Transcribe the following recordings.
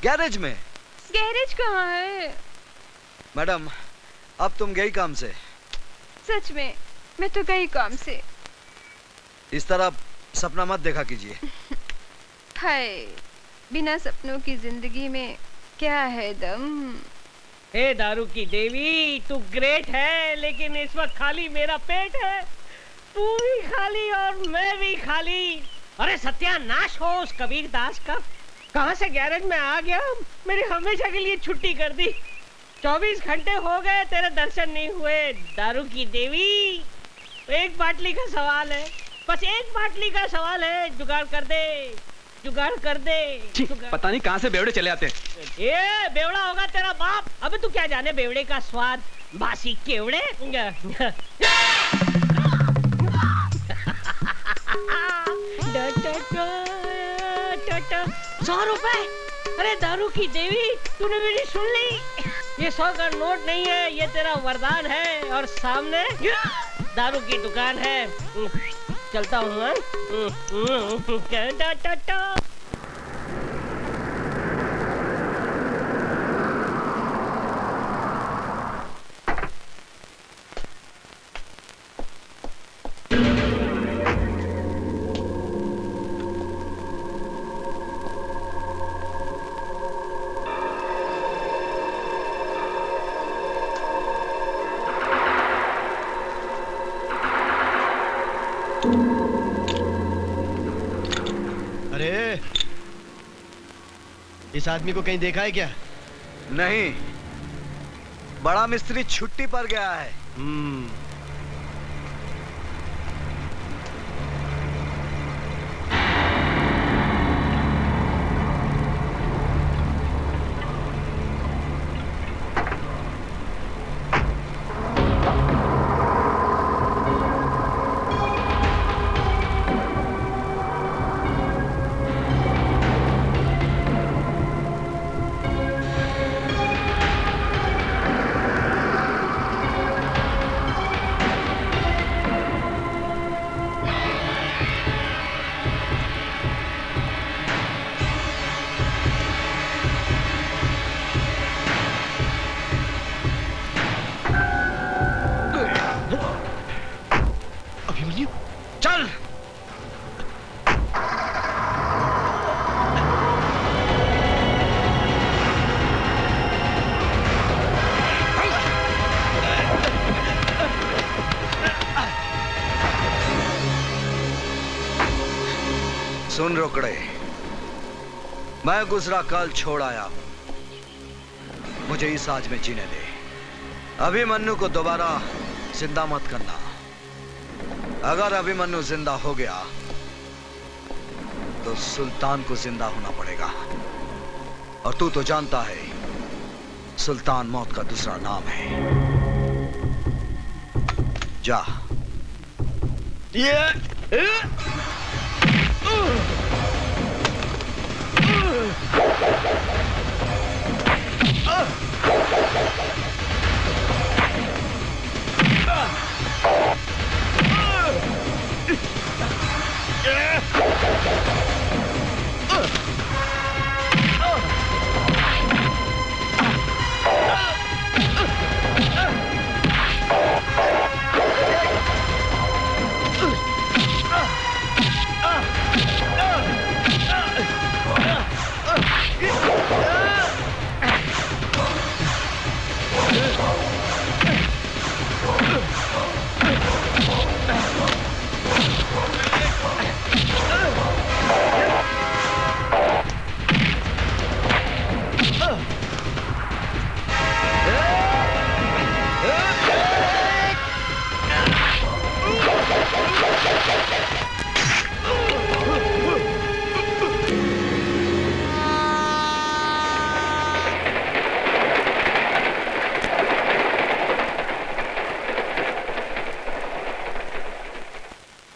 Garage में। Garage कहाँ है? मैडम, अब तुम गई काम से? सच में, मैं तो गई काम से। इस तरह सपना मत देखा कीजिए। हाय, बिना सपनों की जिंदगी में क्या है दम। हे दारू की देवी, तू ग्रेट है, लेकिन इस वक्त खाली मेरा पेट है। तू भी खाली और मैं भी खाली। अरे सत्यानाश हो उस कबीर दास का। कहां से गैरेज में आ गया, मेरी हमेशा के लिए छुट्टी कर दी। 24 घंटे हो गए तेरे दर्शन नहीं हुए। दारू की देवी, एक बाटली का सवाल है, बस एक बाटली का सवाल है। जुगाड़ कर दे, जुगाड़ कर दे। पता नहीं कहां से बेवड़े चले आते हैं। ये बेवड़ा होगा तेरा बाप। अबे तू क्या जाने बेवड़े का स्वाद, बासी केवड़े। 100 रुपए। अरे दारू की देवी, तूने मेरी सुन ली? ये 100 का नोट नहीं है, ये तेरा वरदान है। और सामने दारू की दुकान है। चलता हूँ। इस आदमी को कहीं देखा है क्या? नहीं, बड़ा मिस्त्री छुट्टी पर गया है। सुन रोकड़े, मैं गुजरा कल छोड़ आया हूं, मुझे इस आज में जीने दे। अभिमन्यु को दोबारा जिंदा मत करना। अगर अभिमन्यु जिंदा हो गया तो सुल्तान को जिंदा होना पड़ेगा। और तू तो जानता है, सुल्तान मौत का दूसरा नाम है। जा।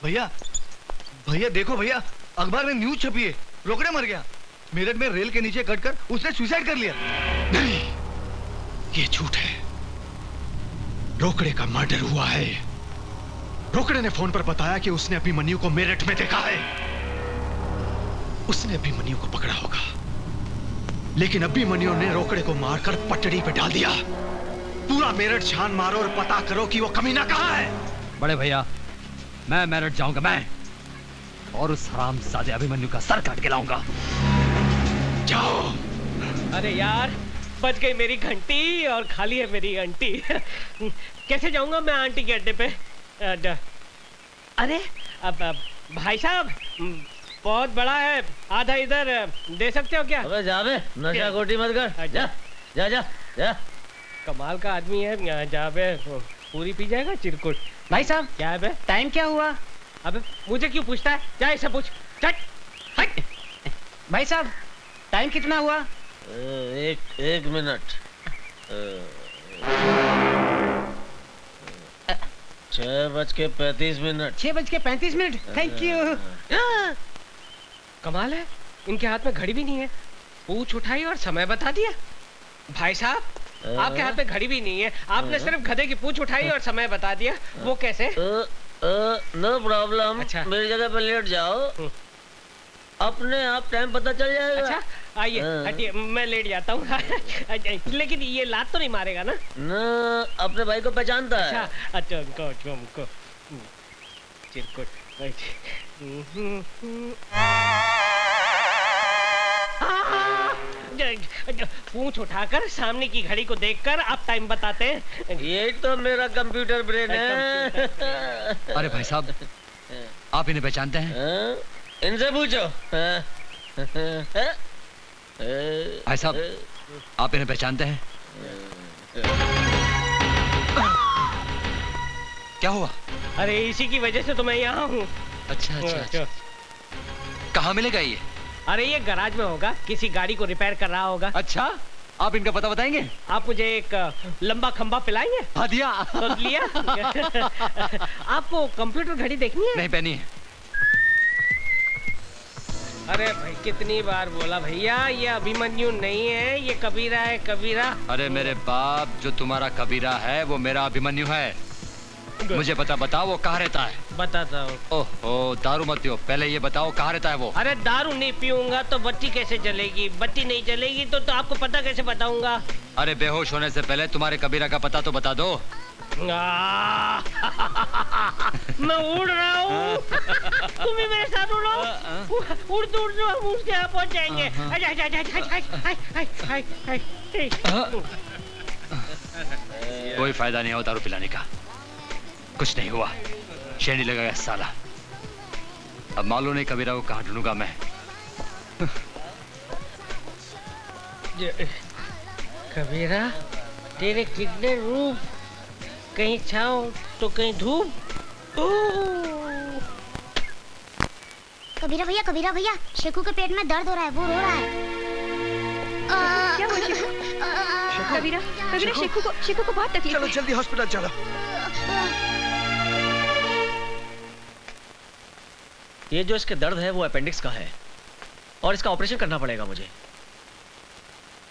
भैया, भैया देखो भैया, अखबार में न्यूज छपी है, रोकड़े मर गया। मेरठ में रेल के नीचे कटकर उसने सुसाइड कर लिया। नहीं, ये झूठ है। रोकड़े का मर्डर हुआ है। रोकड़े ने फोन पर बताया कि उसने अभिमन्यु को मेरठ में देखा है। उसने अभिमन्यु को पकड़ा होगा। लेकिन अभिमन्यु ने रोकड़े को मारकर पटड़ी पे डाल दिया। पूरा मेरठ छान मारो और पता करो कि वो कमीना कहाँ है। बड़े भैया, मैं मेरठ जाऊंगा, मैं और उस हरामजादे अभिमन्यु का सर काट के लाऊंगा। जाओ। अरे यार, बच गई मेरी घंटी और खाली है मेरी आंटी। कैसे जाऊंगा मैं आंटी के अड्डे पे? अरे अब भाई साहब, बहुत बड़ा है, आधा इधर दे सकते हो क्या? अबे जा बे, नशा खोटी मत कर। जा जा जा जा। कमाल का आदमी है, यहाँ जा बे, पूरी पी जाएगा चिरकुट। भाई साहब, क्या है बे? टाइम क्या हुआ? अबे मुझे क्यों पूछता है? जा इसे पूछ। चट हट। भाई साहब, टाइम कितना हुआ? एक मिनट। 6:35। 6:35। Thank you. कमाल है, इनके हाथ में घड़ी भी नहीं है। पूछ उठाई और समय बता दिया। भाई साहब, आपके हाथ में घड़ी भी नहीं है, आपने सिर्फ गधे की पूछ उठाई और समय बता दिया। वो कैसे? No problem. अच्छा। मेरी जगह पे लेट जाओ, अपने आप टाइम पता चल जाएगा। अच्छा, आइए हटिए, मैं लेट जाता हूँ। लेकिन ये लात तो नहीं मारेगा ना? न, अपने भाई को पहचानता है। अच्छा उनको चिरकुट। पूंछ उठाकर सामने की घड़ी को देखकर आप टाइम बताते हैं। यही तो मेरा कंप्यूटर ब्रेन है। अरे भाई साहब, आप इन्हें पहचानते हैं? इनसे पूछो। भाई साहब, आप इन्हें पहचानते हैं? क्या हुआ? अरे इसी की वजह से तो मैं यहाँ हूँ। अच्छा अच्छा, अच्छा। कहाँ मिलेगा ये? अरे ये गैराज में होगा, किसी गाड़ी को रिपेयर कर रहा होगा। अच्छा, आप इनका पता बताएंगे? आप मुझे एक लंबा खंबा पिलाएंगे? हाँ दिया। तो लिया। आपको कंप्यूटर घड़ी देखनी है? नहीं पहनी है। अरे भाई, कितनी बार बोला भैया, ये अभिमन्यु नहीं है, ये कबीरा है, कबीरा। अरे मेरे बाप, जो तुम्हारा कबीरा है वो मेरा अभिमन्यु है। मुझे बताओ वो कहाँ रहता है? बताता हूँ। ओहो, दारू मत पियो, पहले ये बताओ कहाँ रहता है वो? अरे दारू नहीं पीऊंगा तो बत्ती कैसे जलेगी? बत्ती नहीं जलेगी तो आपको पता कैसे बताऊंगा? अरे बेहोश होने से पहले तुम्हारे कबीरा का पता तो बता दो। मैं उड़ रहा हूँ, तुम भी मेरे साथ उड़ो। उड़ दो, हम उसके यहाँ पहुँच जाएंगे। कोई फायदा नहीं हो दारू पिलाने का, कुछ नहीं हुआ, शेनी लगा गया साला। अब मालूम नहीं कबीरा को कहाँ ढूंढूंगा मैं। कबीरा, तेरे कितने रूप, कहीं छाँव तो कहीं धूप। कबीरा भैया, शेखू के पेट में दर्द हो रहा है, वो रो रहा है। क्या हुआ शेखू? कबीरा, शेखू को बहुत तकलीफ है। चलो जल्दी हॉस्पिटल चलो। ये जो इसके दर्द है वो अपेंडिक्स का है और इसका ऑपरेशन करना पड़ेगा मुझे।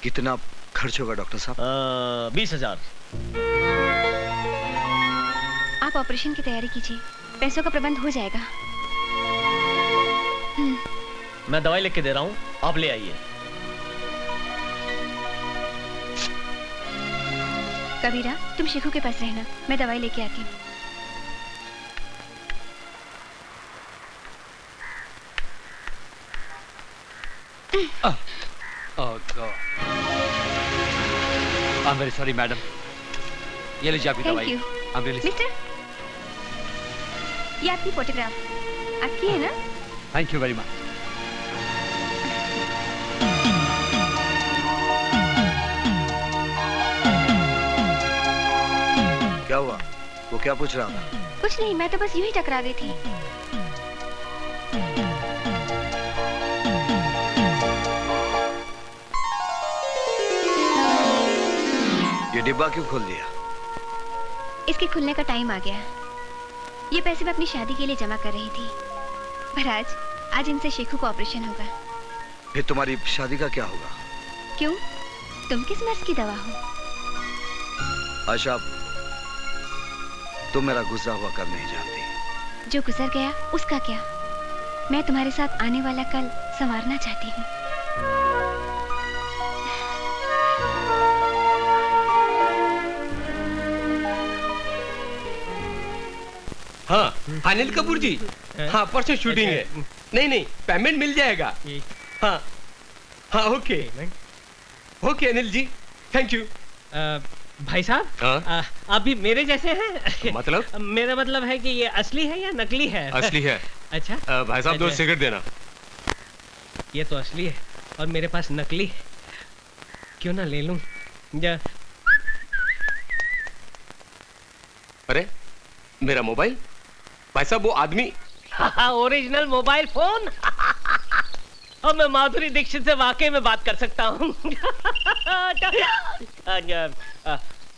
कितना खर्च होगा डॉक्टर साहब? 20,000। आप ऑपरेशन की तैयारी कीजिए, पैसों का प्रबंध हो जाएगा। मैं दवाई लिख के दे रहा हूँ, आप ले आइए। कबीरा, तुम शेखू के पास रहना, मैं दवाई लेके आती हूँ। Oh God. I'm very sorry, madam. ये लीजिए आपकी Thank दवाई। you. I'm really मिस्टर, ये आपकी फोटोग्राफ आपकी है ना? Thank you very much. क्या हुआ? वो क्या पूछ रहा था? कुछ नहीं, मैं तो बस यूं ही टकरा गई थी। ये डिब्बा क्यों खोल दिया? इसके खुलने का टाइम आ गया। ये पैसे मैं अपनी शादी के लिए जमा कर रही थी, पर आज इनसे शेखू को ऑपरेशन होगा। फिर तुम्हारी शादी का क्या होगा? क्यों? तुम किस मर्ज की दवा हो? आशा, तुम मेरा गुजरा हुआ कल नहीं जानती। जो गुजर गया उसका क्या? मैं तुम्हारे साथ आने वाला कल संवारना चाहती हूँ। हाँ अनिल कपूर जी, हाँ परसों शूटिंग है। नहीं नहीं, पेमेंट मिल जाएगा। हाँ हाँ, okay okay Anil ji, thank you. भाई साहब, अभी मेरे जैसे हैं? मतलब? मेरा मतलब है कि ये असली है या नकली है? असली है। अच्छा भाई साहब, 2 सिगरेट देना। ये तो असली है और मेरे पास नकली है, क्यों ना ले लूं? अरे मेरा मोबाइल, भाई साहब वो आदमी। Original mobile phone. अब मैं माधुरी दीक्षित से वाकई में बात कर सकता हूँ।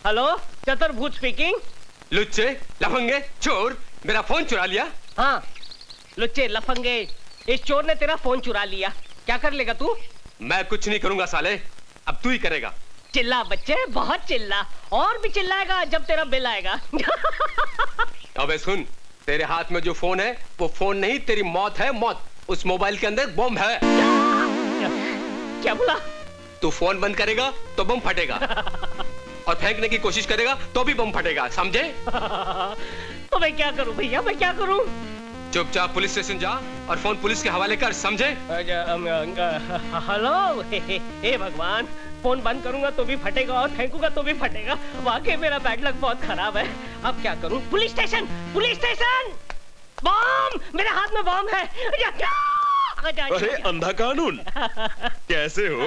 हेलो, चतुर्भुज स्पीकिंग। लुच्चे, लफंगे, चोर, मेरा फोन चुरा लिया। हाँ, लुच्चे लफंगे, इस चोर ने तेरा फोन चुरा लिया। क्या कर लेगा तू? मैं कुछ नहीं करूंगा साले, अब तू ही करेगा। चिल्ला बच्चे, बहुत चिल्ला, और भी चिल्लाएगा जब तेरा बिल आएगा। अबे सुन, तेरे हाथ में जो फोन है वो फोन नहीं, तेरी मौत है, मौत। उस मोबाइल के अंदर बम है। क्या बोला? तू फोन बंद करेगा तो बम फटेगा, और फेंकने की कोशिश करेगा तो भी बम फटेगा, समझे? तो मैं क्या करूं भैया, मैं क्या करूं? चुपचाप पुलिस स्टेशन जा और फोन पुलिस के हवाले कर, समझे? हेलो, हे भगवान, फोन बंद करूंगा तो भी फटेगा और फेंकूंगा तो भी फटेगा। वाकई मेरा बैड लक बहुत खराब है। अब क्या करूं? Police station, police station! Bomb! मेरे हाथ में बम है। अरे अंधा कानून, कैसे हो?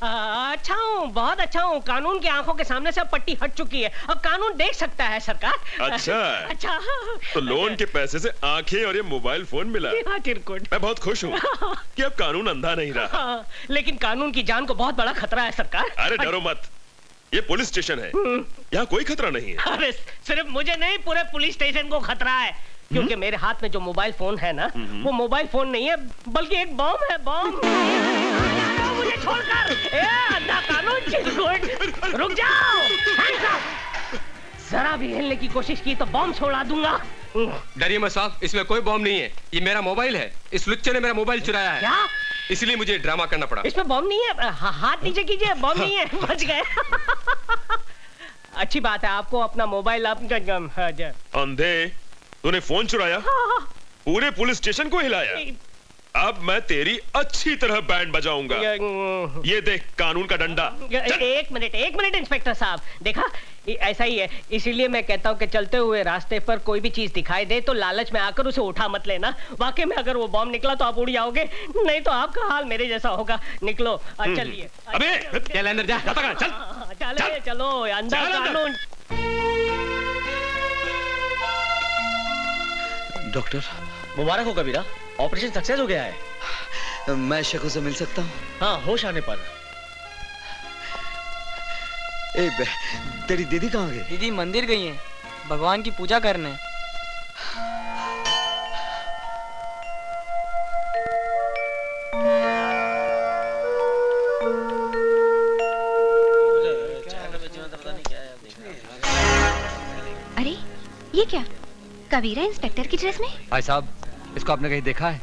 अच्छा हूँ, बहुत अच्छा हूँ। कानून की आंखों के सामने से अब पट्टी हट चुकी है, अब कानून देख सकता है सरकार। अच्छा अच्छा, तो लोन के पैसे से आंखें और ये मोबाइल फोन मिला। हाँ, चिरकुट। मैं बहुत खुश हूँ कि अब कानून अंधा नहीं रहा। लेकिन कानून की जान को बहुत बड़ा खतरा है सरकार। अरे डरो मत, ये पुलिस स्टेशन है, यहाँ कोई खतरा नहीं है। अरे सिर्फ मुझे नहीं, पूरे पुलिस स्टेशन को खतरा है, क्योंकि मेरे हाथ में जो मोबाइल फोन है ना, वो मोबाइल फोन नहीं है बल्कि एक बम है, बम। मुझे छोड़कर, अंधा कानून, चिरकुट, रुक जाओ। जरा भी हिलने की कोशिश की तो बम छोड़ा दूंगा। डरिए मत साहब, इसमें कोई बम नहीं है, ये मेरा मोबाइल है। इस लुच्चे ने मेरा मोबाइल चुराया है। क्या? इसलिए मुझे ड्रामा करना पड़ा। इसमें बम नहीं है, हाथ नीचे कीजिए, बम नहीं है, बच गए। अच्छी बात है, आपको अपना मोबाइल अंधे, तूने फोन चुराया, पूरे पुलिस स्टेशन को हिलाया। अब मैं तेरी अच्छी तरह बैंड बजाऊंगा। ये देख कानून का डंडा। एक मिनट इंस्पेक्टर साहब, देखा ऐसा ही है, इसीलिए मैं कहता हूँ कि चलते हुए रास्ते पर कोई भी चीज दिखाई दे तो लालच में आकर उसे उठा मत लेना। वाकई में अगर वो बॉम्ब निकला तो आप उड़ जाओगे, नहीं तो आपका हाल मेरे जैसा होगा। निकलो, चलिए। अबे चल अंदर जा, चल। चलो, अंदर कानून। डॉक्टर, मुबारक हो कबीरा, ऑपरेशन सक्सेस हो गया है। मैं शेखू से मिल सकता हूँ? हाँ, होश आने पर। तेरी दीदी कहाँ गई? दीदी मंदिर गई हैं, भगवान की पूजा करने। अरे ये क्या, कबीरा इंस्पेक्टर की ड्रेस में? भाई साहब, इसको आपने कहीं देखा है?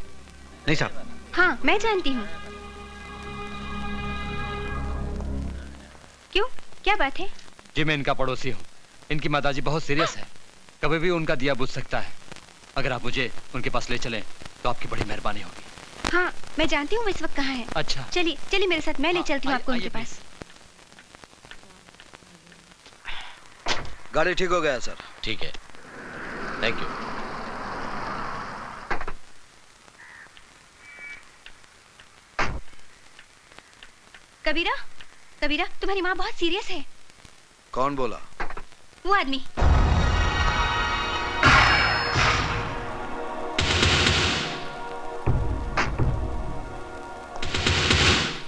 नहीं साहब। हाँ, मैं जानती हूँ। क्यों, क्या बात है? जी मैं इनका पड़ोसी हूँ, इनकी माताजी बहुत सीरियस है, कभी भी उनका दिया बुझ सकता है। अगर आप मुझे उनके पास ले चलें तो आपकी बड़ी मेहरबानी होगी। हाँ, मैं जानती हूँ वो इस वक्त कहाँ है। अच्छा, चलिए चलिए मेरे साथ, मैं ले चलती हूँ आपको उनके पास। गाड़ी ठीक हो गया सर। ठीक है, थैंक यू। कबीरा, कबीरा, तुम्हारी माँ बहुत सीरियस है। कौन बोला? वो आदमी।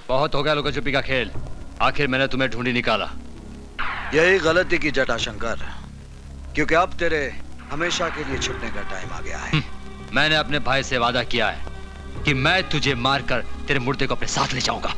बहुत हो गया लुका छुपी का खेल, आखिर मैंने तुम्हें ढूंढी निकाला। यही गलती की जटाशंकर, क्योंकि अब तेरे हमेशा के लिए छुपने का टाइम आ गया है। मैंने अपने भाई से वादा किया है कि मैं तुझे मारकर तेरे मुर्दे को अपने साथ ले जाऊंगा।